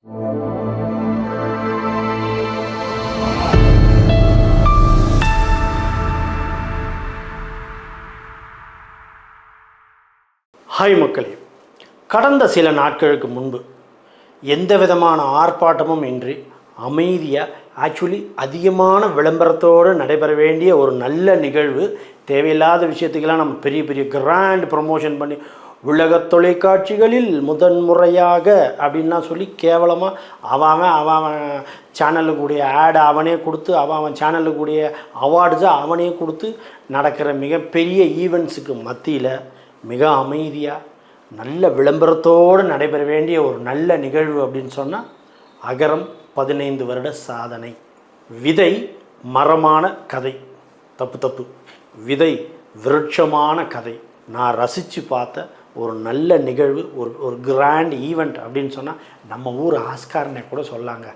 Hi மக்களே, கடந்த சில நாட்களுக்கு முன்பு எந்த விதமான ஆர்ப்பாட்டமும் இன்றி அமைதியாக அதிகமான விளம்பரத்தோடு நடைபெற வேண்டிய ஒரு நல்ல நிகழ்வு, தேவையில்லாத விஷயத்துக்கெல்லாம் நம்ம பெரிய பெரிய கிராண்ட் ப்ரமோஷன் பண்ணி உலக தொலைக்காட்சிகளில் முதன்முறையாக அப்படின்லாம் சொல்லி கேவலமாக அவன் சேனலுக்கு கூடிய ஆடை அவனே கொடுத்து அவன் சேனலுக்கு கூடிய அவார்ட்ஸை அவனே கொடுத்து நடக்கிற மிகப்பெரிய ஈவெண்ட்ஸுக்கு மத்தியில் மிக அமைதியாக நல்ல விளம்பரத்தோடு நடைபெற வேண்டிய ஒரு நல்ல நிகழ்வு அப்படின்னு சொன்னால் அகரம் 15 வருட சாதனை. விதை மரமான கதை, தப்பு, விதை விருட்சமான கதை. நான் ரசித்து பார்த்த ஒரு நல்ல நிகழ்வு, ஒரு கிராண்ட் ஈவெண்ட் அப்படின்னு சொன்னால் நம்ம ஊர் ஆஸ்கார்னே கூட சொல்லாங்க.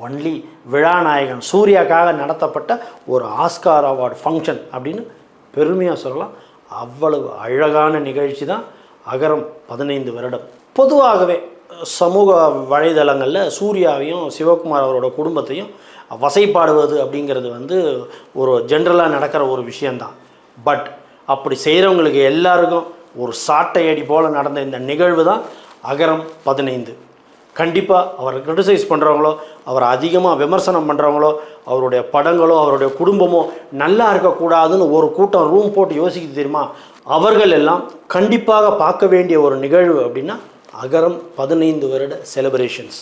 ஒன்லி விழாநாயகன் சூர்யாக்காக நடத்தப்பட்ட ஒரு ஆஸ்கார் அவார்டு ஃபங்க்ஷன் அப்படின்னு பெருமையாக சொல்லலாம். அவ்வளவு அழகான நிகழ்ச்சி தான் அகரம் 15 வருடம். பொதுவாகவே சமூக வலைதளங்களில் சூர்யாவையும் சிவகுமார் அவரோட குடும்பத்தையும் வசைப்பாடுவது அப்படிங்கிறது ஒரு ஜென்ரலாக நடக்கிற ஒரு விஷயந்தான். பட் அப்படி செய்கிறவங்களுக்கு எல்லாருக்கும் ஒரு சாட்டை அடி போல் நடந்த இந்த நிகழ்வு தான் அகரம் 15. கண்டிப்பாக அவரை கிரிட்டிசைஸ் பண்ணுறவங்களோ, அவரை அதிகமாக விமர்சனம் பண்ணுறவங்களோ, அவருடைய படங்களோ அவருடைய குடும்பமோ நல்லா இருக்கக்கூடாதுன்னு ஒரு கூட்டம் ரூம் போட்டு யோசிக்க தெரியுமா? அவர்கள் எல்லாம் கண்டிப்பாக பார்க்க வேண்டிய ஒரு நிகழ்வு அப்படின்னா அகரம் 15 வருட செலிப்ரேஷன்ஸ்.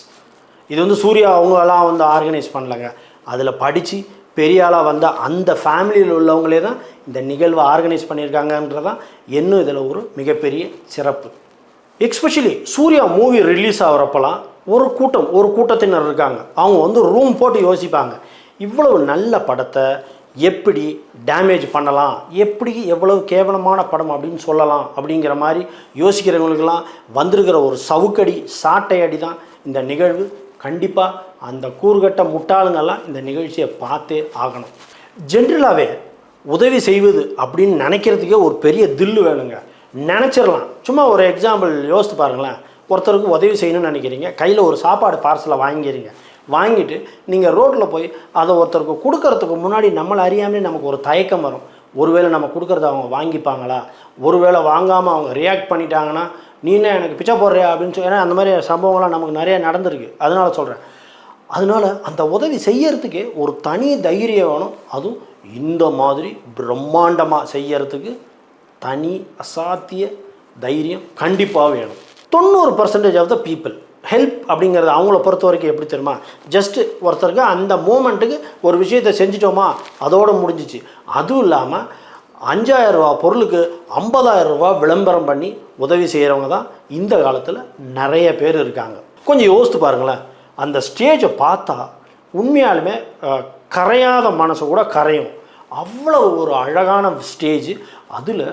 இது சூர்யா அவங்களெல்லாம் ஆர்கனைஸ் பண்ணலங்க. அதில் படித்து பெரிய ஆளாக வந்த அந்த ஃபேமிலியில் உள்ளவங்களே தான் இந்த நிகழ்வை ஆர்கனைஸ் பண்ணியிருக்காங்கன்றதான் இன்னும் இதில் ஒரு மிகப்பெரிய சிறப்பு. எக்ஸ்பெஷலி சூர்யா மூவி ரிலீஸ் ஆகிறப்பெல்லாம் ஒரு கூட்டத்தினர் இருக்காங்க. அவங்க ரூம் போட்டு யோசிப்பாங்க, இவ்வளவு நல்ல படத்தை எப்படி டேமேஜ் பண்ணலாம், எப்படி எவ்வளவு கேவலமான படம் அப்படின்னு சொல்லலாம் அப்படிங்கிற மாதிரி யோசிக்கிறவங்களுக்கெல்லாம் வந்திருக்கிற ஒரு சவுக்கடி, சாட்டை அடி தான் இந்த நிகழ்வு. கண்டிப்பாக அந்த கூறுகட்ட முட்டாளுங்கெல்லாம் இந்த நிகழ்ச்சியை பார்த்தே ஆகணும். ஜென்ரலாகவே உதவி செய்வது அப்படின்னு நினைக்கிறதுக்கே ஒரு பெரிய தில்லு வேணுங்க. நினச்சிடலாம். சும்மா ஒரு எக்ஸாம்பிள் யோசித்து பாருங்களேன். ஒருத்தருக்கு உதவி செய்யணும்னு நினைக்கிறீங்க, கையில் ஒரு சாப்பாடு பார்சலை வாங்கிட்டு நீங்கள் ரோட்டில் போய் அதை ஒருத்தருக்கு கொடுக்கறதுக்கு முன்னாடி நம்மளை அறியாமலே நமக்கு ஒரு தயக்கம் வரும். ஒருவேளை நம்ம கொடுக்குறத அவங்க வாங்கிப்பாங்களா, ஒருவேளை வாங்காமல் அவங்க ரியாக்ட் பண்ணிட்டாங்கன்னா நீனே எனக்கு பிச்சை போடுறியா அப்படின்னு சொல்லி, ஏன்னா அந்த மாதிரி சம்பவங்கள்லாம் நமக்கு நிறைய நடந்திருக்கு. அதனால் சொல்கிறேன். அதனால் அந்த உதவி செய்யறதுக்கே ஒரு தனி தைரியம் வேணும். அதுவும் இந்த மாதிரி பிரம்மாண்டமாக செய்யறதுக்கு தனி அசாத்திய தைரியம் கண்டிப்பாக வேணும். 90% ஆஃப் த பீப்புள் ஹெல்ப் அப்படிங்கிறது அவங்கள பொறுத்த வரைக்கும் எப்படி தெரியுமா? ஜஸ்ட்டு ஒருத்தருக்கு அந்த மூமெண்ட்டுக்கு ஒரு விஷயத்தை செஞ்சிட்டோமா அதோடு முடிஞ்சிச்சு. அதுவும் இல்லாமல் 5000 ரூபா பொருளுக்கு 50,000 ரூபா விளம்பரம் பண்ணி உதவி செய்கிறவங்க தான் இந்த காலத்தில் நிறைய பேர் இருக்காங்க. கொஞ்சம் யோசித்து பாருங்களேன். அந்த ஸ்டேஜை பார்த்தா உண்மையாலுமே கரையாத மனசு கூட கரையும். அவ்வளோ ஒரு அழகான ஸ்டேஜ். அதில்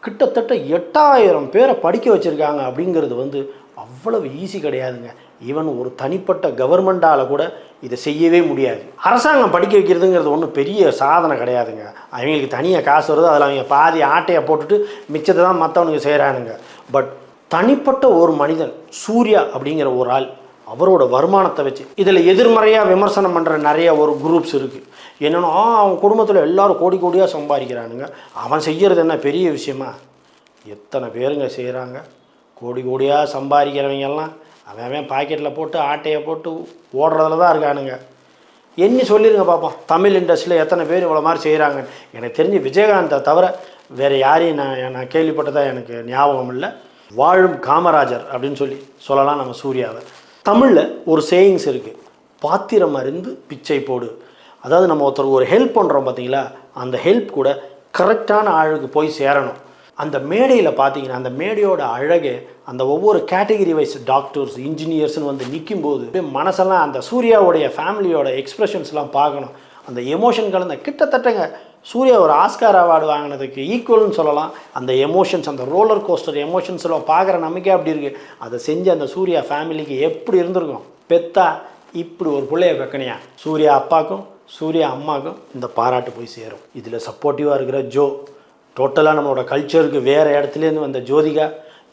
கிட்டத்தட்ட 8000 பேரை படிக்க வச்சுருக்காங்க அப்படிங்கிறது அவ்வளவு ஈஸி கிடையாதுங்க. ஈவன் ஒரு தனிப்பட்ட கவர்மெண்ட்டால் கூட இதை செய்யவே முடியாது. அரசாங்கம் படிக்க வைக்கிறதுங்கிறது ஒன்றும் பெரிய சாதனை கிடையாதுங்க. அவங்களுக்கு தனியாக காசு வருது, அதில் அவங்க பாதி ஆட்டையை போட்டுட்டு மிச்சத்தை தான் மற்றவனுக்கு செய்கிறானுங்க. பட் தனிப்பட்ட ஒரு மனிதன் சூர்யா அப்படிங்கிற ஒரு ஆள் அவரோட வருமானத்தை வச்சு இதில் எதிர்மறையாக விமர்சனம் பண்ணுற நிறைய ஒரு குரூப்ஸ் இருக்குது. என்னென்னா அவன் குடும்பத்தில் எல்லோரும் கோடி கோடியாக சம்பாதிக்கிறானுங்க, அவன் செய்கிறது என்ன பெரிய விஷயமா? எத்தனை பேருங்க செய்கிறாங்க. கோடி கோடியாக சம்பாதிக்கிறவங்கெல்லாம் அவன் பாக்கெட்டில் போட்டு ஆட்டையை போட்டு ஓடுறதுல தான் இருக்கானுங்க. எண்ணி சொல்லிடுங்க பார்ப்போம், தமிழ் இண்டஸ்ட்ரியில் எத்தனை பேர் இவ்வளோ மாதிரி செய்கிறாங்க. எனக்கு தெரிஞ்சு விஜயகாந்தை தவிர வேறு யாரையும் நான் கேள்விப்பட்டதாக எனக்கு ஞாபகம் இல்லை. வாழும் காமராஜர் அப்படின்னு சொல்லலாம் நம்ம சூர்யாவை. தமிழில் ஒரு சேயிங்ஸ் இருக்குது, பாத்திரம் அறிந்து பிச்சை போடு. அதாவது நம்ம ஒருத்தருக்கு ஒரு ஹெல்ப் பண்ணுறோம் பார்த்தீங்களா, அந்த ஹெல்ப் கூட கரெக்டான ஆளுக்கு போய் சேரணும். அந்த மேடையில் பார்த்தீங்கன்னா அந்த மேடையோட அழகே, அந்த ஒவ்வொரு கேட்டகரி வைஸ் டாக்டர்ஸ் இன்ஜினியர்ஸ்னு நிற்கும்போது மனசெல்லாம் அந்த சூர்யாவுடைய ஃபேமிலியோட எக்ஸ்ப்ரெஷன்ஸ்லாம் பார்க்கணும். அந்த எமோஷன் கலந்த கிட்டத்தட்டங்க சூர்யா ஒரு ஆஸ்கார் அவார்டு வாங்கினதுக்கு ஈக்குவல்னு சொல்லலாம். அந்த எமோஷன்ஸ், அந்த ரோலர் கோஸ்டர் எமோஷன்ஸ் எல்லாம் பார்க்குற நமக்கே அப்படி இருக்குது. அதை செஞ்சு அந்த சூர்யா ஃபேமிலிக்கு எப்படி இருந்திருக்கும்? பெத்தா இப்படி ஒரு பிள்ளைய வைக்கணையா? சூர்யா அப்பாவுக்கும் சூர்யா அம்மாவுக்கும் இந்த பாராட்டு போய் சேரும். இதில் சப்போர்ட்டிவாக இருக்கிற ஜோ, டோட்டலாக நம்மளோட கல்ச்சருக்கு வேறு இடத்துலேருந்து வந்த ஜோதிகா,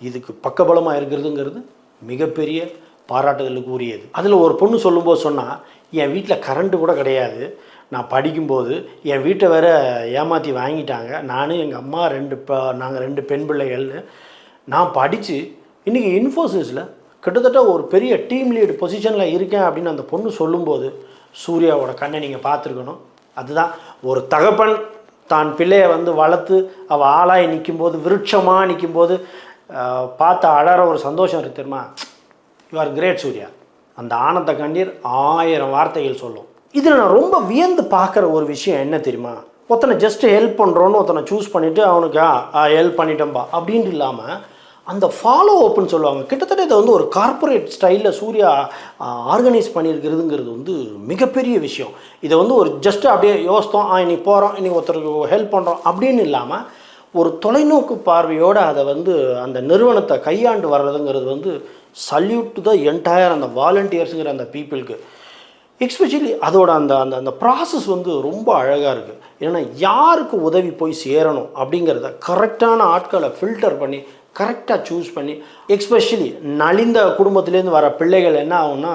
இதுக்கு பக்கபலமாக இருக்கிறதுங்கிறது மிகப்பெரிய பாராட்டுதலுக்கு உரியது. அதில் ஒரு பொண்ணு சொல்லும்போது சொன்னால், என் வீட்டில் கரண்ட்டு கூட கிடையாது, நான் படிக்கும்போது என் வீட்டை வேற ஏமாற்றி வாங்கிட்டாங்க, நானும் எங்கள் அம்மா நாங்கள் 2 பெண் பிள்ளைகள்னு. நான் படித்து இன்றைக்கி இன்ஃபோசிஸில் கிட்டத்தட்ட ஒரு பெரிய டீம் லீடு பொசிஷனில் இருக்கேன் அப்படின்னு அந்த பொண்ணு சொல்லும்போது சூர்யாவோட கண்ணை நீங்கள் பார்த்துருக்கணும். அதுதான் ஒரு தகப்பன் தான் பிள்ளையை வளர்த்து அவள் ஆளாய் நிற்கும்போது, விருட்சமாக நிற்கும்போது பார்த்து அழற ஒரு சந்தோஷம் இருக்குது தெரியுமா? You are great Surya. அந்த ஆனந்த கண்ணீர் 1000 வார்த்தைகள் சொல்லும். இதில் நான் ரொம்ப வியந்து பார்க்குற ஒரு விஷயம் என்ன தெரியுமா? ஒருத்தனை ஜஸ்ட்டு ஹெல்ப் பண்ணுறோன்னு ஒருத்தனை சூஸ் பண்ணிவிட்டு அவனுக்கு ஹெல்ப் பண்ணிட்டேன்பா அப்படின்ட்டு இல்லாமல் அந்த ஃபாலோ அப்புன்னு சொல்லுவாங்க. கிட்டத்தட்ட இதை ஒரு கார்ப்பரேட் ஸ்டைலில் சூர்யா ஆர்கனைஸ் பண்ணியிருக்கிறதுங்கிறது மிகப்பெரிய விஷயம். இதை ஒரு ஜஸ்ட்டு அப்படியே யோசித்தோம், இன்னைக்கு போகிறோம், இன்றைக்கி ஒருத்தருக்கு ஹெல்ப் பண்ணுறோம் அப்படின்னு இல்லாமல் ஒரு தொலைநோக்கு பார்வையோடு அதை அந்த நிறுவனத்தை கையாண்டு வர்றதுங்கிறது சல்யூட் டு த என்டையர் அந்த வாலண்டியர்ஸுங்கிற அந்த பீப்புளுக்கு. எஸ்பெஷலி அதோட அந்த அந்த அந்த ப்ராசஸ் ரொம்ப அழகாக இருக்குது. ஏன்னா யாருக்கு உதவி போய் சேரணும் அப்படிங்கிறத கரெக்டான ஆட்களை ஃபில்டர் பண்ணி கரெக்டாக சூஸ் பண்ணி, எஸ்பெஷலி நலிந்த குடும்பத்துலேருந்து வர பிள்ளைகள் என்ன ஆகும்னா,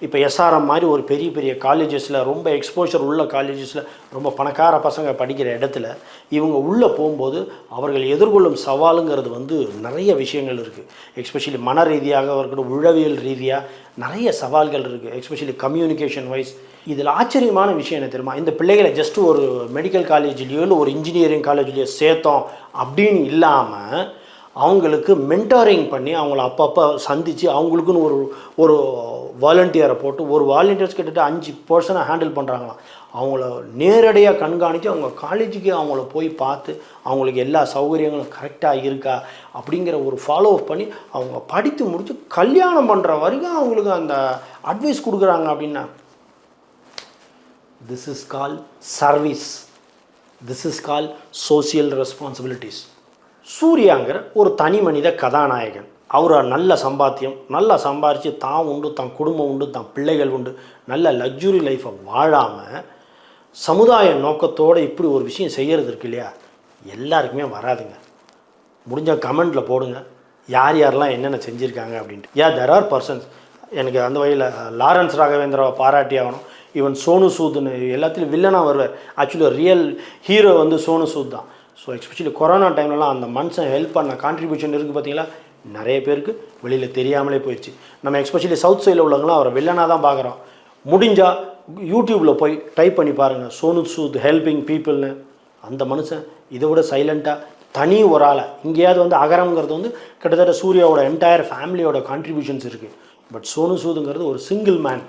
இப்போ எஸ்ஆர்எம் மாதிரி ஒரு பெரிய பெரிய காலேஜஸில், ரொம்ப எக்ஸ்போஷர் உள்ள காலேஜஸில், ரொம்ப பணக்கார பசங்க படிக்கிற இடத்துல இவங்க உள்ளே போகும்போது அவர்கள் எதிர்கொள்ளும் சவாலுங்கிறது நிறைய விஷயங்கள் இருக்குது. எஸ்பெஷலி மன ரீதியாக இருக்கட்டும், உளவியல் ரீதியாக நிறைய சவால்கள் இருக்குது. Especially communication wise. இதில் ஆச்சரியமான விஷயம் என்ன தெரியுமா? இந்த பிள்ளைகளை ஜஸ்ட்டு ஒரு மெடிக்கல் காலேஜ்லேயோ இல்லை ஒரு இன்ஜினியரிங் காலேஜ்லேயோ சேர்த்தோம் அப்படின்னு இல்லாமல் அவங்களுக்கு மென்டாரிங் பண்ணி அவங்கள அப்பப்போ சந்தித்து அவங்களுக்குன்னு ஒரு வாலண்டியரை போட்டு, ஒரு வாலண்டியர்ஸ் கிட்டத்தட்ட 5 பர்சனை ஹேண்டில் பண்ணுறாங்களாம். அவங்கள நேரடியாக கண்காணித்து அவங்க காலேஜுக்கு அவங்கள போய் பார்த்து அவங்களுக்கு எல்லா சௌகரியங்களும் கரெக்டாக இருக்கா அப்படிங்கிற ஒரு ஃபாலோ அப் பண்ணி அவங்க படித்து முடித்து கல்யாணம் பண்ணுற வரைக்கும் அவங்களுக்கு அந்த அட்வைஸ் கொடுக்குறாங்க. அப்படின்னா this is call service, this is call social responsibilities. சூர்யாங்கிற ஒரு தனி மனித கதாநாயகன். அவர் நல்ல சம்பாத்தியம், நல்லா சம்பாரித்து தான் உண்டு, தான் குடும்பம் உண்டு, தான் பிள்ளைகள் உண்டு, நல்ல லக்ஸுரி லைஃப்பை வாழாமல் சமுதாய நோக்கத்தோடு இப்படி ஒரு விஷயம் செய்கிறது இருக்கு இல்லையா, எல்லாருக்குமே வராதுங்க. முடிஞ்ச கமெண்டில் போடுங்க யார் யாரெல்லாம் என்னென்ன செஞ்சுருக்காங்க அப்படின்ட்டு. There are persons. எனக்கு அந்த வகையில் லாரன்ஸ் ராகவேந்திராவை பாராட்டி ஆகணும். ஈவன் சோனு சூத்னு எல்லாத்துலேயும் வில்லனாக வருவார். Actually real hero Sonu Sood தான். ஸோ எஸ்பெஷலி கொரோனா டைம்லலாம் அந்த மனுஷன் ஹெல்ப் பண்ண கான்ட்ரிபியூஷன் இருக்குது பார்த்தீங்களா, நிறைய பேருக்கு வெளியில் தெரியாமலே போயிடுச்சு. நம்ம எஸ்பெஷலி சவுத் சைடில் உள்ளவங்களாம் அவரை வில்லனாக தான் பார்க்குறோம். முடிஞ்சால் யூடியூப்பில் போய் டைப் பண்ணி பாருங்கள், சோனு சூத் ஹெல்பிங் பீப்புள்னு. அந்த மனுஷன் இதை விட சைலண்ட்டாக தனி ஒரு ஆளை இங்கேயாவது அகரம்ங்கிறது கிட்டத்தட்ட சூர்யாவோட என்டையர் ஃபேமிலியோட கான்ட்ரிபியூஷன்ஸ் இருக்குது. பட் சோனு சூதுங்கிறது ஒரு சிங்கிள் மேன்.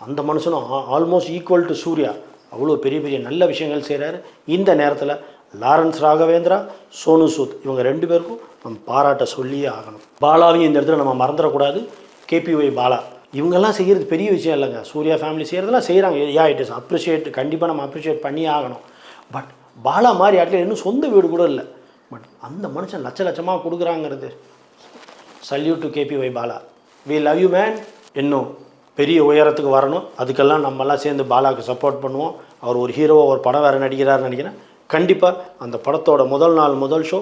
அந்த மனுஷனும் ஆல்மோஸ்ட் ஈக்குவல் டு சூர்யா. அவ்வளோ பெரிய பெரிய நல்ல விஷயங்கள் செய்கிறாரு. இந்த நேரத்தில் லாரன்ஸ் ராகவேந்திரா, சோனு சூத் இவங்க 2 பேருக்கும் நம்ம பாராட்ட சொல்லியே ஆகணும். பாலாவையும் இந்த இடத்துல நம்ம மறந்துடக்கூடாது. கேபிஒய் பாலா இவங்கெல்லாம் செய்கிறது பெரிய விஷயம் இல்லைங்க. சூர்யா ஃபேமிலி செய்கிறதெல்லாம் செய்கிறாங்க. இட் இஸ் அப்ரிஷியேட், கண்டிப்பாக நம்ம அப்ரிஷியேட் பண்ணியே ஆகணும். பட் பாலா மாதிரி ஆட்டில் இன்னும் சொந்த வீடு கூட இல்லை. பட் அந்த மனுஷன் லட்சமாக கொடுக்குறாங்கிறது salute to KPY Bala. We love you man. இன்னும் பெரிய உயரத்துக்கு வரணும். அதுக்கெல்லாம் நம்மெல்லாம் சேர்ந்து பாலாவுக்கு சப்போர்ட் பண்ணுவோம். அவர் ஒரு ஹீரோவாக ஒரு படம் வேறு நடிக்கிறாருன்னு நினைக்கிறேன். கண்டிப்பாக அந்த படத்தோட முதல் ஷோ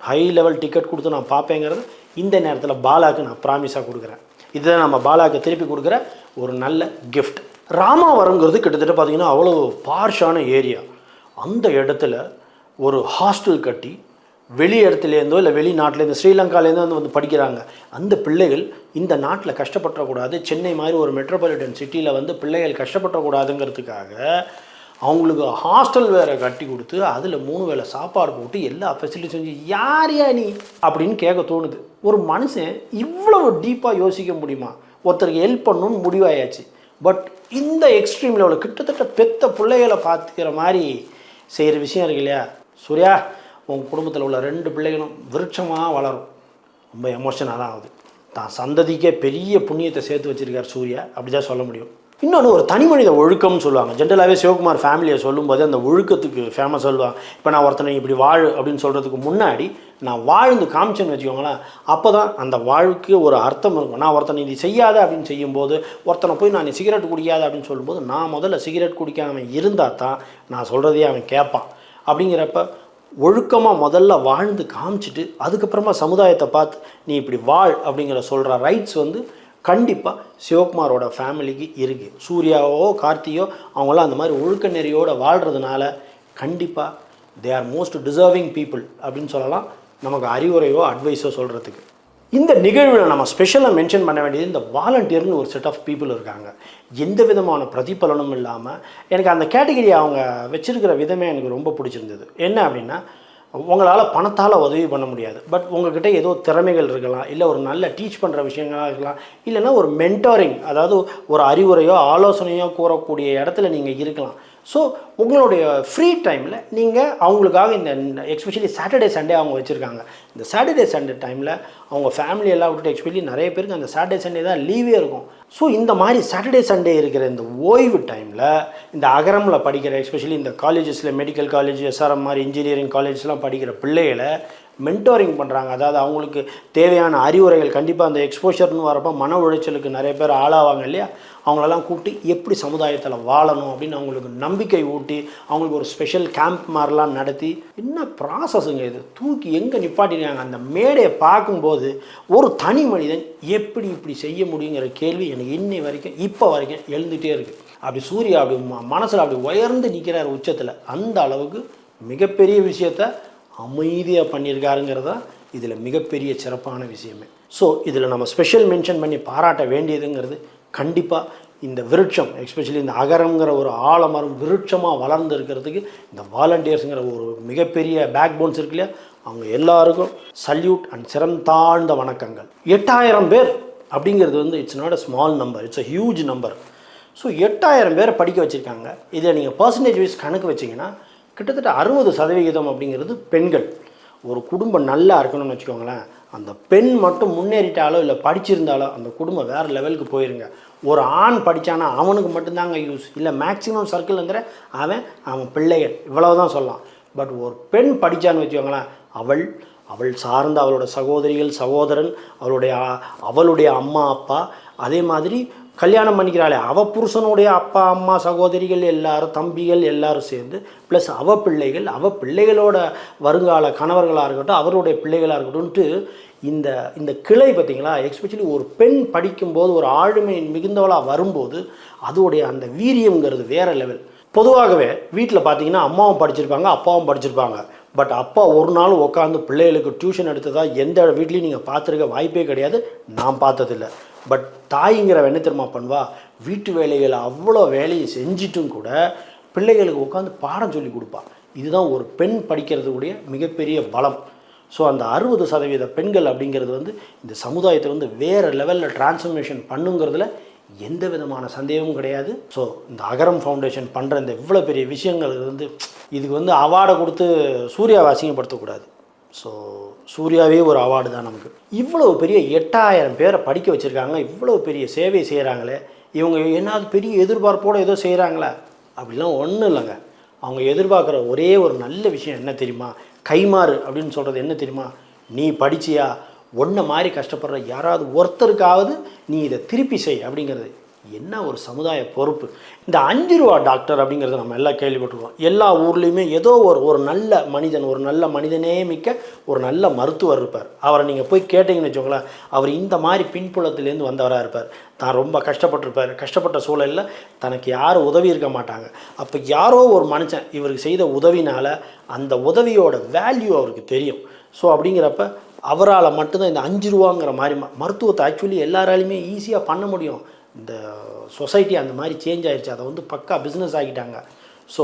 ஹை லெவல் டிக்கெட் கொடுத்து நான் பார்ப்பேங்கிறது இந்த நேரத்தில் பாலாவுக்கு நான் ப்ராமிஸாக கொடுக்குறேன். இதுதான் நம்ம பாலாவுக்கு திருப்பி கொடுக்குற ஒரு நல்ல கிஃப்ட். ராமாவரம்ங்கிறது கிட்டத்தட்ட பார்த்திங்கன்னா அவ்வளோ பார்ஷான ஏரியா. அந்த இடத்துல ஒரு ஹாஸ்டல் கட்டி வெளி இடத்துலேருந்தோ இல்லை வெளிநாட்டிலேருந்து ஸ்ரீலங்காலேருந்து படிக்கிறாங்க. அந்த பிள்ளைகள் இந்த நாட்டில் கஷ்டப்படக்கூடாது, சென்னை மாதிரி ஒரு மெட்ரோபாலிட்டன் சிட்டியில் பிள்ளைகள் கஷ்டப்படக்கூடாதுங்கிறதுக்காக அவங்களுக்கு ஹாஸ்டல் வேறு கட்டி கொடுத்து அதில் 3 வேளை சாப்பாடு போட்டு எல்லா ஃபெசிலிட்டி செஞ்சு யாரையா நீ அப்படின்னு கேட்க தோணுது. ஒரு மனுஷன் இவ்வளவு டீப்பாக யோசிக்க முடியுமா? ஒருத்தருக்கு ஹெல்ப் பண்ணணும்னு முடிவாயாச்சு. பட் இந்த எக்ஸ்ட்ரீம் லெவலில் கிட்டத்தட்ட பெத்த பிள்ளைகளை பார்த்துக்கிற மாதிரி செய்கிற விஷயம் இருக்கு இல்லையா? சூர்யா, உங்கள் குடும்பத்தில் உள்ள 2 பிள்ளைகளும் விருட்சமாக வளரும். ரொம்ப எமோஷனாக தான் ஆகுது. தான் சந்ததிக்கே பெரிய புண்ணியத்தை சேர்த்து வச்சுருக்கார் சூர்யா, அப்படி தான் சொல்ல முடியும். இன்னொன்று ஒரு தனி மனித ஒழுக்கம்னு சொல்லுவாங்க. ஜென்ரலாகவே சிவகுமார் ஃபேமிலியை சொல்லும்போது அந்த ஒழுக்கத்துக்கு ஃபேமஸ் சொல்லுவாங்க. இப்போ நான் ஒருத்தனை இப்படி வாழு அப்படின்னு சொல்கிறதுக்கு முன்னாடி நான் வாழ்ந்து காமிச்சேன்னு வச்சுக்கோங்களேன், அப்போ தான் அந்த வாழ்வுக்கு ஒரு அர்த்தம் இருக்கும். நான் ஒருத்தனை இது செய்யாத அப்படின்னு செய்யும்போது, ஒருத்தனை போய் நான் சிகரெட் குடிக்காத அப்படின்னு சொல்லும்போது, நான் முதல்ல சிகரெட் குடிக்காமல் இருந்தால் தான் நான் சொல்கிறதையே அவன் கேட்பான். அப்படிங்கிறப்ப ஒழுக்கமாக முதல்ல வாழ்ந்து காமிச்சிட்டு அதுக்கப்புறமா சமுதாயத்தை பார்த்து நீ இப்படி வாழ் அப்படிங்கிற சொல்கிற ரைட்ஸ் கண்டிப்பாக சிவகுமாரோட ஃபேமிலிக்கு இருக்குது. சூர்யாவோ கார்த்தியோ அவங்களாம் அந்த மாதிரி ஒழுக்க நெறியோடு வாழ்கிறதுனால கண்டிப்பாக they are most deserving people அப்படின்னு சொல்லலாம், நமக்கு அறிவுரையோ அட்வைஸோ சொல்கிறதுக்கு. இந்த நிகழ்வில் நம்ம ஸ்பெஷலாக மென்ஷன் பண்ண வேண்டியது இந்த வாலண்டியர்னு ஒரு செட் ஆஃப் பீப்புள் இருக்காங்க. எந்த விதமான பிரதிபலனும் இல்லாமல் எனக்கு அந்த கேட்டகரி அவங்க வச்சுருக்கிற விதமே எனக்கு ரொம்ப பிடிச்சிருந்தது. என்ன அப்படின்னா, உங்களால் பணத்தால் உதவி பண்ண முடியாது, பட் உங்கள்கிட்ட ஏதோ திறமைகள் இருக்கலாம், இல்லை ஒரு நல்ல டீச் பண்ணுற விஷயங்களாக இருக்கலாம், இல்லைன்னா ஒரு மென்டாரிங், அதாவது ஒரு அறிவுரையோ ஆலோசனையோ கூறக்கூடிய இடத்துல நீங்கள் இருக்கலாம். ஸோ உங்களுடைய ஃப்ரீ டைமில் நீங்கள் அவங்களுக்காக இந்த எக்ஸ்பெஷலி சாட்டர்டே சண்டே அவங்க வச்சுருக்காங்க. இந்த சாட்டர்டே சண்டே டைமில் அவங்க ஃபேமிலி எல்லாம் விட்டுட்டு எக்ஸ்பெஷலி நிறைய பேருக்கு அந்த சாட்டர்டே சண்டே தான் லீவே இருக்கும். ஸோ இந்த மாதிரி சாட்டர்டே சண்டே இருக்கிற இந்த ஓய்வு டைமில் இந்த அகரமில் படிக்கிற எஸ்பெஷலி இந்த காலேஜஸில் மெடிக்கல் காலேஜ், எஸ்ஆர்எம் மாதிரி இன்ஜினியரிங் காலேஜஸ்லாம் படிக்கிற பிள்ளைகளை மென்டோரிங் பண்ணுறாங்க. அதாவது அவங்களுக்கு தேவையான அறிவுரைகள், கண்டிப்பாக அந்த எக்ஸ்போஷர்னு வரப்போ மன உளைச்சலுக்கு நிறைய பேர் ஆளாவாங்க இல்லையா, அவங்களெல்லாம் கூப்பிட்டு எப்படி சமுதாயத்தில் வாழணும் அப்படின்னு அவங்களுக்கு நம்பிக்கை ஊட்டி அவங்களுக்கு ஒரு ஸ்பெஷல் கேம்ப் மாதிரிலாம் நடத்தி, என்ன ப்ராசஸுங்க இது, தூக்கி எங்கே நிப்பாட்டினாங்க. அந்த மேடையை பார்க்கும்போது ஒரு தனி மனிதன் எப்படி இப்படி செய்ய முடியுங்கிற கேள்வி எனக்கு இன்னை வரைக்கும் இப்போ வரைக்கும் எழுந்துகிட்டே இருக்குது. அப்படி சூர்யா அப்படி மனசில் அப்படி உயர்ந்து நிற்கிறார் உச்சத்தில். அந்த அளவுக்கு மிகப்பெரிய விஷயத்தை அமைதியாக பண்ணியிருக்காருங்கிறது தான் இதில் மிகப்பெரிய சிறப்பான விஷயமே. ஸோ இதில் நம்ம ஸ்பெஷல் மென்ஷன் பண்ணி பாராட்ட வேண்டியதுங்கிறது கண்டிப்பாக இந்த விருட்சம், எஸ்பெஷலி இந்த அகரம்ங்கிற ஒரு ஆலமரம் விருட்சமாக வளர்ந்து இருக்கிறதுக்கு இந்த வாலண்டியர்ஸுங்கிற ஒரு மிகப்பெரிய பேக் போன்ஸ் இருக்கு இல்லையா, அவங்க எல்லாருக்கும் சல்யூட் அண்ட் சிறந்தாழ்ந்த வணக்கங்கள். 8000 பேர் அப்படிங்கிறது வந்து it's not a small number, it's a huge number. So 8000 பேரை படிக்க வச்சுருக்காங்க. இதில் நீங்கள் பர்சன்டேஜ் வைஸ் கணக்கு வச்சிங்கன்னா கிட்டத்தட்ட 60% அப்படிங்கிறது பெண்கள். ஒரு குடும்பம் நல்லா இருக்கணும்னு வச்சுக்கோங்களேன், அந்த பெண் மட்டும் முன்னேறிட்டாலோ இல்லை படிச்சிருந்தாலோ அந்த குடும்பம் வேறு லெவலுக்கு போயிருங்க. ஒரு ஆண் படித்தானா அவனுக்கு மட்டும்தாங்க யூஸ், இல்லை மேக்ஸிமம் சர்க்கிள்ங்கிற அவன் பிள்ளைகள் இவ்வளவுதான் சொல்லலாம். பட் ஒரு பெண் படித்தான்னு வச்சுக்கோங்களேன், அவள் சார்ந்த அவளோட சகோதரிகள், சகோதரன், அவளுடைய அம்மா அப்பா, அதே மாதிரி கல்யாணம் பண்ணிக்கிறாளே அவள் புருஷனுடைய அப்பா அம்மா சகோதரிகள் எல்லாரும், தம்பிகள் எல்லாரும் சேர்ந்து, ப்ளஸ் அவள் பிள்ளைகளோட வருங்கால கணவர்களாக இருக்கட்டும், அவருடைய பிள்ளைகளாக இருக்கட்டும்ன்ட்டு இந்த கிளை பார்த்திங்களா, எஸ்பெஷலி ஒரு பெண் படிக்கும்போது ஒரு ஆளுமை மிகுந்தவளாக வரும்போது அதோடைய அந்த வீரியங்கிறது வேறு லெவல். பொதுவாகவே வீட்டில் பார்த்திங்கன்னா அம்மாவும் படிச்சிருப்பாங்க, அப்பாவும் படிச்சிருப்பாங்க. பட் அப்பா ஒரு நாள் உட்காந்து பிள்ளைகளுக்கு டியூஷன் எடுத்ததாக எந்த வீட்லேயும் நீங்கள் பார்த்துருக்க வாய்ப்பே கிடையாது, நான் பார்த்ததில்லை. பட் தாய்ங்கிறவ என்ன தெரியுமா பண்ணுவா, வீட்டு வேலைகளை அவ்வளோ வேலையை செஞ்சிட்டும் கூட பிள்ளைகளுக்கு உட்காந்து பாடம் சொல்லி கொடுப்பாள். இதுதான் ஒரு பெண் படிக்கிறதுடைய மிகப்பெரிய பலம். ஸோ அந்த 60% பெண்கள் அப்படிங்கிறது வந்து இந்த சமுதாயத்தை வந்து வேறு லெவலில் டிரான்ஸ்ஃபர்மேஷன் பண்ணுங்கிறதுல எந்த விதமான சந்தேகமும் கிடையாது. ஸோ இந்த அகரம் ஃபவுண்டேஷன் பண்ணுற இந்த இவ்வளோ பெரிய விஷயங்கள் வந்து இதுக்கு வந்து அவார்டை கொடுத்து சூர்யாவை அசிங்கப்படுத்தக்கூடாது. ஸோ சூர்யாவே ஒரு அவார்டு தான் நமக்கு. இவ்வளோ பெரிய 8000 பேரை படிக்க வச்சுருக்காங்க, இவ்வளோ பெரிய சேவை செய்கிறாங்களே, இவங்க என்னாவது பெரிய எதிர்பார்ப்போடு ஏதோ செய்கிறாங்களா? அப்படிலாம் ஒன்றும் இல்லைங்க. அவங்க எதிர்பார்க்குற ஒரே ஒரு நல்ல விஷயம் என்ன தெரியுமா, கைமாறு அப்படின்னு சொல்கிறது என்ன தெரியுமா, நீ படிச்சியா, ஒன்றை மாதிரி கஷ்டப்படுற யாராவது ஒருத்தருக்காவது நீ இதை திருப்பி செய் அப்படிங்கிறது என்ன ஒரு சமுதாய பொறுப்பு. இந்த 5 ரூபா டாக்டர் அப்படிங்கிறத நம்ம எல்லாம் கேள்விப்பட்டிருக்கோம். எல்லா ஊர்லேயுமே ஏதோ ஒரு நல்ல மனிதன், ஒரு நல்ல மனிதனே மிக்க ஒரு நல்ல மருத்துவர் இருப்பார். அவரை நீங்கள் போய் கேட்டிங்கன்னு வச்சுக்கோங்களேன், அவர் இந்த மாதிரி பின்புலத்திலேருந்து வந்தவராக இருப்பார். தான் ரொம்ப கஷ்டப்பட்டிருப்பார். கஷ்டப்பட்ட சூழலில் தனக்கு யாரும் உதவி இருக்க மாட்டாங்க. அப்போ யாரோ ஒரு மனுஷன் இவருக்கு செய்த உதவினால் அந்த உதவியோட வேல்யூ அவருக்கு தெரியும். ஸோ அப்படிங்கிறப்ப அவரால் மட்டும்தான் இந்த 5 ரூபாங்கிற மாதிரி மருத்துவத்தை ஆக்சுவலி எல்லாராலையுமே ஈஸியாக பண்ண முடியும். இந்த சொசைட்டி அந்த மாதிரி சேஞ்ச் ஆகிடுச்சு, அதை வந்து பக்கா பிஸ்னஸ் ஆகிட்டாங்க. ஸோ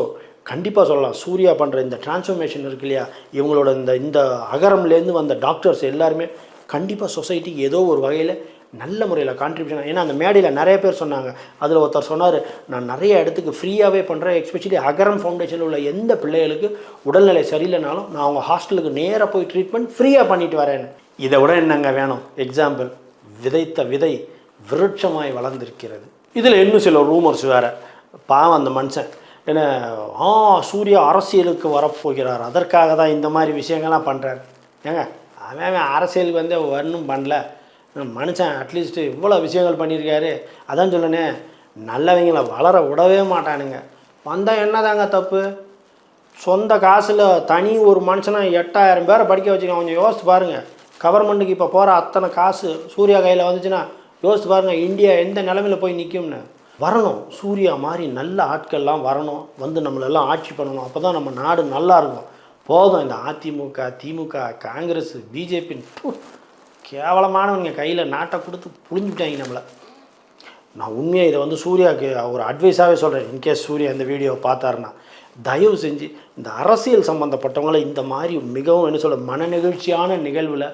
கண்டிப்பாக சொல்லலாம், சூர்யா பண்ணுற இந்த டிரான்ஸ்ஃபர்மேஷன் இருக்கு இல்லையா, இவங்களோட இந்த அகரம்லேருந்து வந்த டாக்டர்ஸ் எல்லாருமே கண்டிப்பாக சொசைட்டிக்கு ஏதோ ஒரு வகையில் நல்ல முறையில் கான்ட்ரிபியூஷன். ஏன்னா அந்த மேடையில் நிறைய பேர் சொன்னாங்க. அதில் ஒருத்தர் சொன்னார், நான் நிறைய இடத்துக்கு ஃப்ரீயாகவே பண்ணுறேன், எஸ்பெஷலி அகரம் ஃபவுண்டேஷனில் உள்ள எந்த பிள்ளைகளுக்கு உடல்நிலை சரியில்லைனாலும் நான் அவங்க ஹாஸ்டலுக்கு நேராக போய் ட்ரீட்மெண்ட் ஃப்ரீயாக பண்ணிட்டு வரேன்னு. இதை விட என்னங்க வேணும்? எக்ஸாம்பிள், விதைத்த விதை விருட்சமாய் வளர்ந்திருக்கிறது. இதில் இன்னும் சில ரூமர்ஸ் வேறு. பாவம் அந்த மனுஷன், ஏன்னா சூர்யா அரசியலுக்கு வரப்போகிறார், அதற்காக தான் இந்த மாதிரி விஷயங்கள்லாம் பண்ணுறாரு. ஏங்க அவன் அரசியலுக்கு வந்து ஒன்றும் பண்ணல, மனுஷன் அட்லீஸ்ட்டு இவ்வளோ விஷயங்கள் பண்ணியிருக்காரு. அதான் சொல்லணே, நல்லவங்களை வளர விடவே மாட்டானுங்க. வந்தால் என்னதாங்க தப்பு? சொந்த காசில் தனி ஒரு மனுஷனாக 8000 பேரை படிக்க வச்சுக்கோங்க. கொஞ்சம் யோசிச்சு பாருங்கள். கவர்மெண்ட்டுக்கு இப்போ போகிற அத்தனை காசு சூர்யா கையில் வந்துச்சுன்னா யோசித்து பாருங்கள், இந்தியா எந்த நிலமையில் போய் நிற்கும்னு. வரணும், சூர்யா மாதிரி நல்ல ஆட்கள்லாம் வரணும், வந்து நம்மளெல்லாம் ஆட்சி பண்ணணும். அப்போ தான் நம்ம நாடு நல்லா இருக்கும். போதும் இந்த அதிமுக, திமுக, காங்கிரஸ், பிஜேபின்னு கேவலமானவங்க கையில் நாட்டை கொடுத்து புழிஞ்சுட்டாங்க நம்மளை. நான் உண்மையாக இதை வந்து சூர்யாவுக்கு ஒரு அட்வைஸாகவே சொல்கிறேன். இன்கேஸ் சூர்யா இந்த வீடியோவை பார்த்தாருன்னா, தயவு செஞ்சு இந்த அரசியல் சம்மந்தப்பட்டவங்கள இந்த மாதிரி மிகவும் என்ன சொல்ல மன நிகழ்ச்சியான நிகழ்வில்,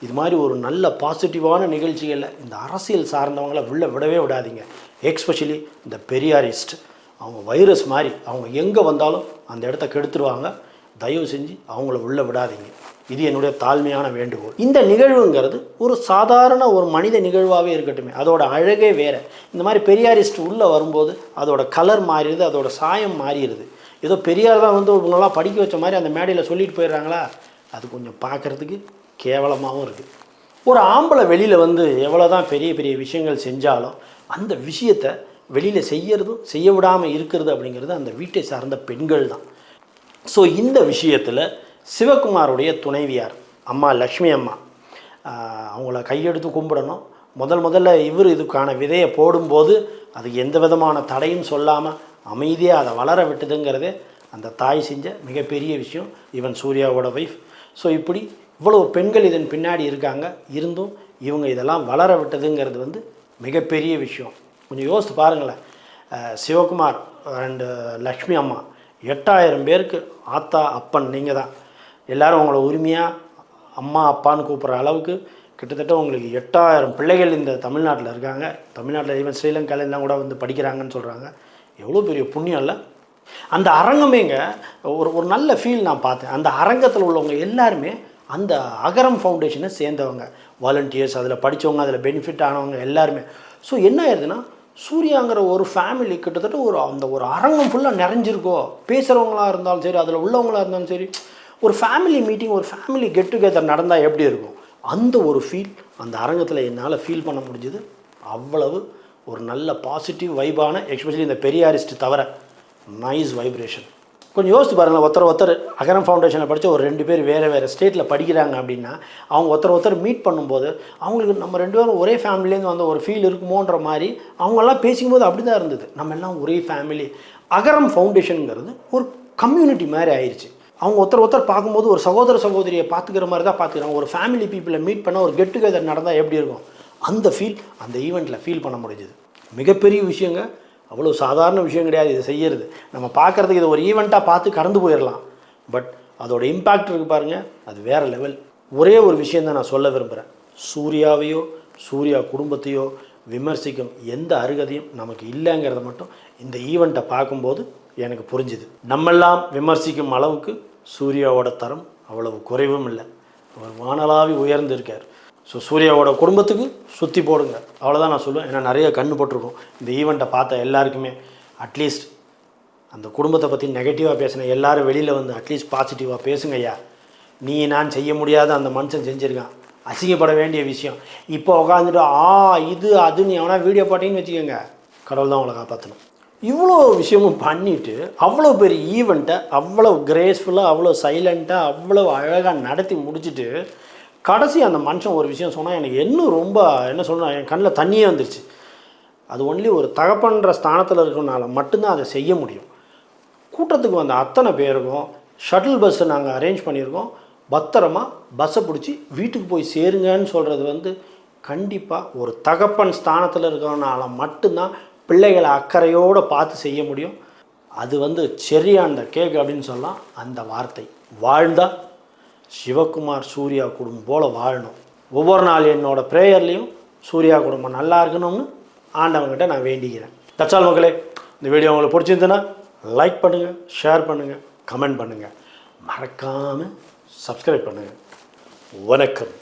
இது மாதிரி ஒரு நல்ல பாசிட்டிவான நிகழ்ச்சிகளில் இந்த அரசியல் சார்ந்தவங்கள விடவே விடாதீங்க. எக்ஸ்பெஷலி இந்த பெரியாரிஸ்ட், அவங்க வைரஸ் மாதிரி அவங்க எங்கே வந்தாலும் அந்த இடத்த கெடுத்துருவாங்க. தயவு செஞ்சு அவங்கள விடாதீங்க. இது என்னுடைய தாழ்மையான வேண்டுகோள். இந்த நிகழ்வுங்கிறது ஒரு சாதாரண ஒரு மனித நிகழ்வாகவே இருக்கட்டுமே, அதோட அழகே வேறு. இந்த மாதிரி பெரியாரிஸ்ட் உள்ளே வரும்போது அதோட கலர் மாறிடுது, அதோட சாயம் மாறிடுது. ஏதோ பெரியார் தான் வந்து இவங்களாம் படிக்க வச்ச மாதிரி அந்த மேடையில் சொல்லிட்டு போயிடுறாங்களா, அது கொஞ்சம் பார்க்குறதுக்கு கேவலமாகவும் இருக்குது. ஒரு ஆம்பளை வெளியில் வந்து எவ்வளோ தான் பெரிய பெரிய விஷயங்கள் செஞ்சாலும் அந்த விஷயத்தை வெளியில் செய்யறதும் செய்ய விடாமல் இருக்கிறது அப்படிங்கிறது அந்த வீட்டை சார்ந்த பெண்கள் தான். ஸோ இந்த விஷயத்தில் சிவகுமாருடைய துணைவியார் அம்மா லக்ஷ்மி அம்மா, அவங்கள கையெடுத்து கும்பிடணும். முதல்ல இவர் இதுக்கான விதையை போடும்போது அதுக்கு எந்த விதமான தடையும் சொல்லாமல் அமைதியாக அதை வளர விட்டுதுங்கிறதே அந்த தாய் செஞ்ச மிகப்பெரிய விஷயம். ஈவன் சூர்யாவோட ஒய்ஃப். ஸோ இப்படி இவ்வளோ பெண்கள் இதன் பின்னாடி இருக்காங்க, இருந்தும் இவங்க இதெல்லாம் வளர விட்டதுங்கிறது வந்து மிகப்பெரிய விஷயம். கொஞ்சம் யோசித்து பாருங்களேன். சிவகுமார் அண்டு லக்ஷ்மி அம்மா 8000 பேருக்கு ஆத்தா அப்பன் நீங்கள் தான். எல்லோரும் உங்களை உரிமையாக அம்மா அப்பான்னு கூப்பிட்ற அளவுக்கு கிட்டத்தட்ட உங்களுக்கு 8000 பிள்ளைகள் இந்த தமிழ்நாட்டில் இருக்காங்க. தமிழ்நாட்டில் ஈவன் ஸ்ரீலங்காலெல்லாம் கூட வந்து படிக்கிறாங்கன்னு சொல்கிறாங்க. எவ்வளோ பெரிய புண்ணியம் இல்லை? அந்த அரங்கமேங்க ஒரு நல்ல ஃபீல் நான் பார்த்தேன். அந்த அரங்கத்தில் உள்ளவங்க எல்லாருமே அந்த அகரம் ஃபவுண்டேஷனை சேர்ந்தவங்க, வாலண்டியர்ஸ், அதில் படித்தவங்க, அதில் பெனிஃபிட் ஆனவங்க எல்லாருமே. ஸோ என்ன ஆயிடுதுன்னா, சூர்யாங்கிற ஒரு ஃபேமிலி கிட்டத்தட்ட ஒரு அரங்கம் ஃபுல்லாக நிறைஞ்சிருக்கோ. பேசுகிறவங்களாக இருந்தாலும் சரி, அதில் உள்ளவங்களாக இருந்தாலும் சரி, ஒரு ஃபேமிலி மீட்டிங், ஒரு ஃபேமிலி கெட் டுகெதர் நடந்தால் எப்படி இருக்கும், அந்த ஒரு ஃபீல் அந்த அரங்கத்தில் என்னால் ஃபீல் பண்ண முடிஞ்சுது. அவ்வளவு ஒரு நல்ல பாசிட்டிவ் வைபான, எஸ்பெஷலி இந்த பெரியாரிஸ்ட் தவிர நைஸ் வைப்ரேஷன். கொஞ்சம் யோசித்து பாருங்கள். ஒருத்தர் அகரம் ஃபவுண்டேஷனில் படித்த ஒரு 2 பேர் வேறு ஸ்டேட்டில் படிக்கிறாங்க அப்படின்னா, அவங்க ஒருத்தர் மீட் பண்ணும்போது அவங்களுக்கு நம்ம 2 பேரும் ஒரே ஃபேமிலிலேருந்து வந்த ஒரு ஃபீல் இருக்குமோன்ற மாதிரி அவங்கெல்லாம் பேசிக்கும்போது அப்படி தான் இருந்தது. நம்ம எல்லாம் ஒரே ஃபேமிலி. அகரம் ஃபவுண்டேஷனுங்கிறது ஒரு கம்யூனிட்டி மாதிரி ஆயிடுச்சு. அவங்க ஒருத்தர் பார்க்கும்போது ஒரு சகோதரியை பார்த்துக்கிற மாதிரி தான் பார்த்துக்கிறாங்க. ஒரு ஃபேமிலி பீப்புளை மீட் பண்ண ஒரு கெட் டுகெதர் நடந்தால் எப்படி இருக்கும், அந்த ஃபீல் அந்த ஈவெண்ட்டில் ஃபீல் பண்ண முடிஞ்சுது. மிகப்பெரிய விஷயங்க, அவ்வளோ சாதாரண விஷயம் கிடையாது இதை செய்கிறது. நம்ம பார்க்குறதுக்கு இதை ஒரு ஈவெண்ட்டாக பார்த்து கடந்து போயிடலாம். பட் அதோட இம்பேக்ட் இருக்குது பாருங்கள், அது வேறு லெவல். ஒரே ஒரு விஷயந்தான் நான் சொல்ல விரும்புகிறேன். சூர்யாவையோ சூர்யா குடும்பத்தையோ விமர்சிக்கும் எந்த அருகதையும் நமக்கு இல்லைங்கிறத மட்டும் இந்த ஈவெண்ட்டை பார்க்கும்போது எனக்கு புரிஞ்சுது. நம்மெல்லாம் விமர்சிக்கும் அளவுக்கு சூர்யாவோட தரம் அவ்வளவு குறைவும் இல்லை. அவர் வானளாவி உயர்ந்து இருக்கார். ஸோ சூர்யாவோட குடும்பத்துக்கு சுற்றி போடுங்க, அவ்வளோதான் நான் சொல்லுவேன். ஏன்னா நிறைய கண்ணு போட்டிருக்கோம் இந்த ஈவெண்ட்டை பார்த்த எல்லாருக்குமே. அட்லீஸ்ட் அந்த குடும்பத்தை பற்றி நெகட்டிவாக பேசின எல்லோரும் வெளியில் வந்து அட்லீஸ்ட் பாசிட்டிவாக பேசுங்க. ஐயா, நீ நான் செய்ய முடியாத அந்த மனுஷன் செஞ்சுருக்கான், அசிங்கப்பட வேண்டிய விஷயம். இப்போ உட்காந்துட்டு இது அதுன்னு எவனா வீடியோ போட்டிங்கன்னு வச்சுக்கோங்க, கடவுள் தான் உங்களை காப்பாற்றணும். இவ்வளோ விஷயமும் பண்ணிவிட்டு அவ்வளோ பெரிய ஈவெண்ட்டை அவ்வளோ கிரேஸ்ஃபுல்லாக, அவ்வளோ சைலண்ட்டாக, அவ்வளோ அழகாக நடத்தி முடிச்சுட்டு கடைசி அந்த மனுஷன் ஒரு விஷயம் சொன்னால் எனக்கு இன்னும் ரொம்ப என்ன சொல்லணும், என் கண்ணில் தண்ணியே வந்துருச்சு. அது ஒன்லி ஒரு தகப்பன்ற ஸ்தானத்தில் இருக்கிறனால மட்டும்தான் அதை செய்ய முடியும். கூட்டத்துக்கு வந்த அத்தனை பேருக்கும் ஷட்டில் பஸ்ஸை நாங்கள் அரேஞ்ச் பண்ணியிருக்கோம். பத்திரமா பஸ்ஸை பிடிச்சி வீட்டுக்கு போய் சேருங்கன்னு சொல்கிறது வந்து கண்டிப்பாக ஒரு தகப்பன் ஸ்தானத்தில் இருக்கிறனால மட்டும்தான் பிள்ளைகளை அக்கறையோடு பார்த்து செய்ய முடியும். அது வந்து செரியான் த கேக் அப்படின்னு சொல்லலாம். அந்த வார்த்தை வாழ்ந்தால் சிவகுமார் சூர்யா குடும்பம் போல் வாழணும். ஒவ்வொரு நாள் என்னோடய ப்ரேயர்லேயும் சூர்யா குடும்பம் நல்லா இருக்கணும்னு ஆண்டவங்கிட்ட நான் வேண்டிக்கிறேன். தட்சால் மக்களே, இந்த வீடியோ உங்களுக்கு பிடிச்சிருந்துன்னா லைக் பண்ணுங்கள், ஷேர் பண்ணுங்கள், கமெண்ட் பண்ணுங்கள், மறக்காமல் சப்ஸ்கிரைப் பண்ணுங்கள். வணக்கம்.